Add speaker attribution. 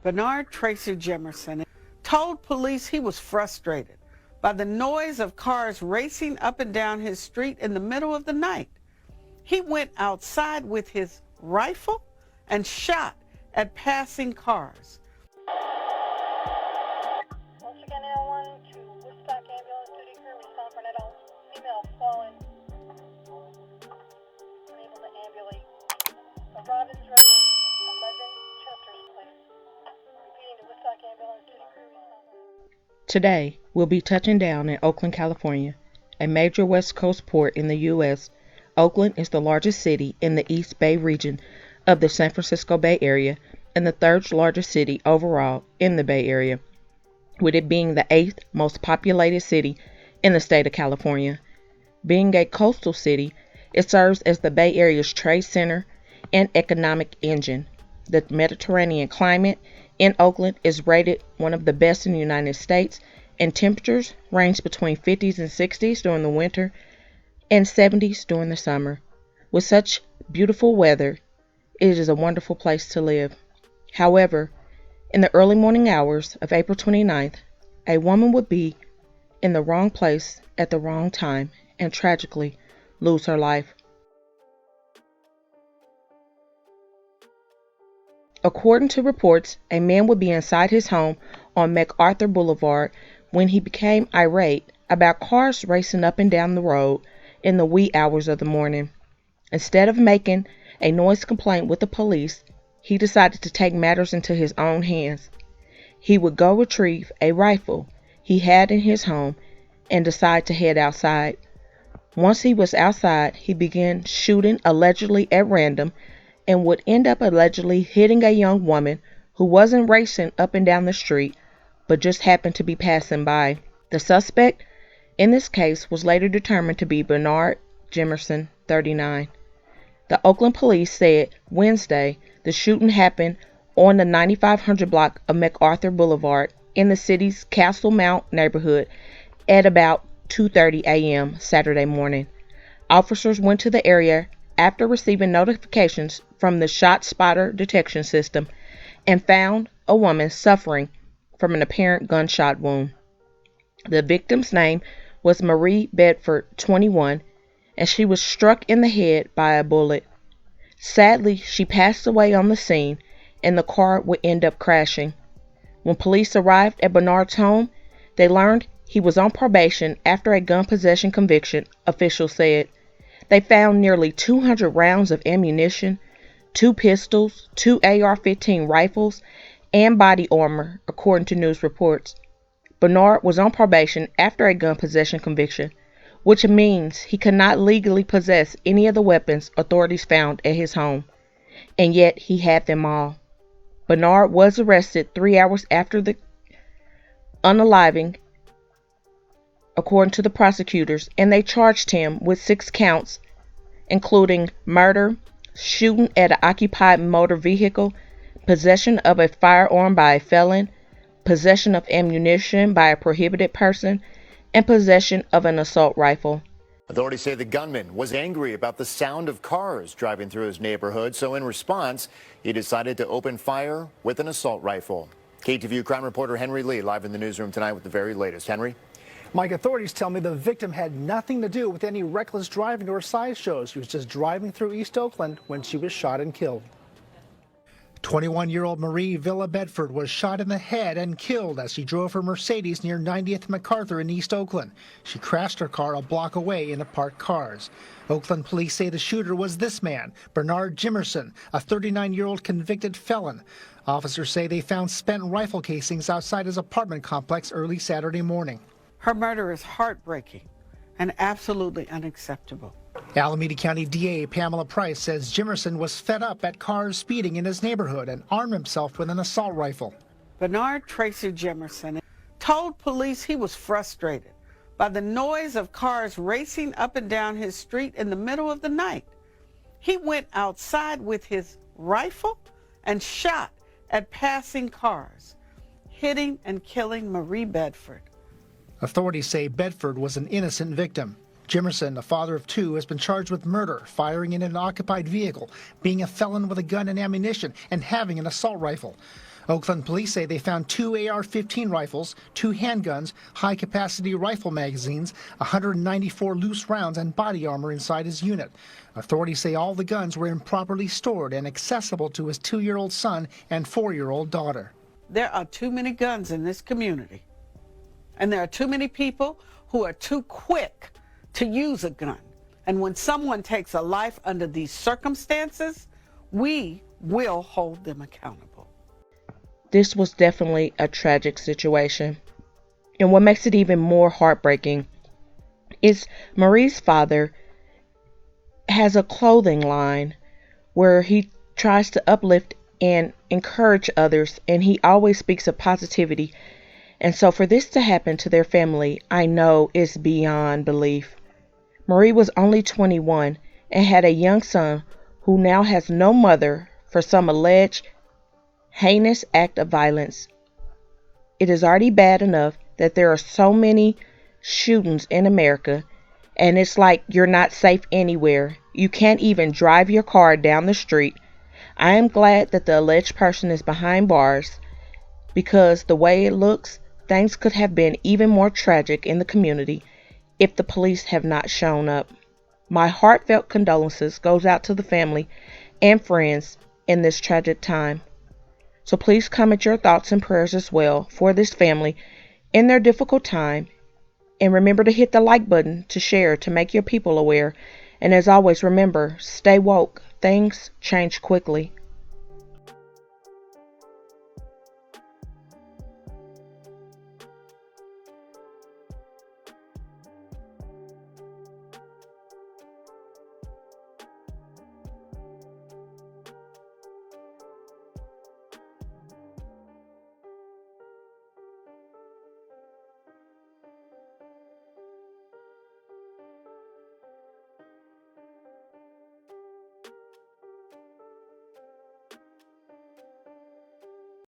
Speaker 1: Bernard Tracy Jimerson told police he was frustrated by the noise of cars racing up and down his street in the middle of the night. He went outside with his rifle and shot at passing cars.
Speaker 2: Once again, L1 to Woodstock Ambulance Duty Crew, respond for an adult female fallen, unable to ambulate. The Robbins River, 11 Chester's Place. Repeating to Woodstock Ambulance Duty Crew, respond for...
Speaker 3: Today, we'll be touching down in Oakland, California, a major West Coast port in the U.S. Oakland is the largest city in the East Bay region of the San Francisco Bay Area and the third largest city overall in the Bay Area, with it being the 8th most populated city in the state of California. Being a coastal city, it serves as the Bay Area's trade center and economic engine. The Mediterranean climate in Oakland is rated one of the best in the United States, and temperatures range between 50s and 60s during the winter and 70s during the summer. With such beautiful weather, it is a wonderful place to live. However, in the early morning hours of April 29th, a woman would be in the wrong place at the wrong time and tragically lose her life. According to reports, a man would be inside his home on MacArthur Boulevard when he became irate about cars racing up and down the road in the wee hours of the morning. Instead of making a noise complaint with the police, he decided to take matters into his own hands. He would go retrieve a rifle he had in his home and decide to head outside. Once he was outside, he began shooting allegedly at random and would end up allegedly hitting a young woman who wasn't racing up and down the street, but just happened to be passing by. The suspect in this case was later determined to be Bernard Jimerson, 39. The Oakland police said Wednesday the shooting happened on the 9500 block of MacArthur Boulevard in the city's Castle Mount neighborhood at about 2:30 a.m. Saturday morning. Officers went to the area after receiving notifications from the Shot Spotter detection system and found a woman suffering from an apparent gunshot wound. The victim's name was Marie Bedford, 21, and she was struck in the head by a bullet. Sadly, she passed away on the scene, and the car would end up crashing. When police arrived at Bernard's home, they learned he was on probation after a gun possession conviction, officials said. They found nearly 200 rounds of ammunition, 2 pistols, 2 AR-15 rifles, and body armor, according to news reports. Bernard was on probation after a gun possession conviction, which means he could not legally possess any of the weapons authorities found at his home, and yet he had them all. Bernard was arrested 3 hours after the unaliving, according to the prosecutors, and they charged him with 6 counts, including murder, shooting at an occupied motor vehicle, possession of a firearm by a felon, possession of ammunition by a prohibited person, and possession of an assault rifle.
Speaker 4: Authorities say the gunman was angry about the sound of cars driving through his neighborhood, so in response, he decided to open fire with an assault rifle. KTVU crime reporter Henry Lee live in the newsroom tonight with the very latest. Henry?
Speaker 5: Mike, authorities tell me the victim had nothing to do with any reckless driving or sideshows. She was just driving through East Oakland when she was shot and killed. 21-year-old Marie Villa Bedford was shot in the head and killed as she drove her Mercedes near 90th MacArthur in East Oakland. She crashed her car a block away into parked cars. Oakland police say the shooter was this man, Bernard Jimerson, a 39-year-old convicted felon. Officers say they found spent rifle casings outside his apartment complex early Saturday morning.
Speaker 1: Her murder is heartbreaking and absolutely unacceptable.
Speaker 5: Alameda County DA Pamela Price says Jimerson was fed up at cars speeding in his neighborhood and armed himself with an assault rifle.
Speaker 1: Bernard Tracy Jimerson told police he was frustrated by the noise of cars racing up and down his street in the middle of the night. He went outside with his rifle and shot at passing cars, hitting and killing Marie Bedford.
Speaker 5: Authorities say Bedford was an innocent victim. Jimerson, a father of 2, has been charged with murder, firing in an occupied vehicle, being a felon with a gun and ammunition, and having an assault rifle. Oakland police say they found 2 AR-15 rifles, 2 handguns, high-capacity rifle magazines, 194 loose rounds, and body armor inside his unit. Authorities say all the guns were improperly stored and accessible to his 2-year-old son and 4-year-old daughter.
Speaker 1: There are too many guns in this community, and there are too many people who are too quick to use a gun. And when someone takes a life under these circumstances, we will hold them accountable.
Speaker 3: This was definitely a tragic situation. And what makes it even more heartbreaking is Marie's father has a clothing line where he tries to uplift and encourage others, and he always speaks of positivity. And so for this to happen to their family, I know is beyond belief. Marie was only 21 and had a young son who now has no mother for some alleged heinous act of violence. It is already bad enough that there are so many shootings in America, and it's like you're not safe anywhere. You can't even drive your car down the street. I am glad that the alleged person is behind bars, because the way it looks, things could have been even more tragic in the community if the police have not shown up. My heartfelt condolences goes out to the family and friends in this tragic time. So please comment your thoughts and prayers as well for this family in their difficult time. And remember to hit the like button to share to make your people aware. And as always, remember, stay woke. Things change quickly.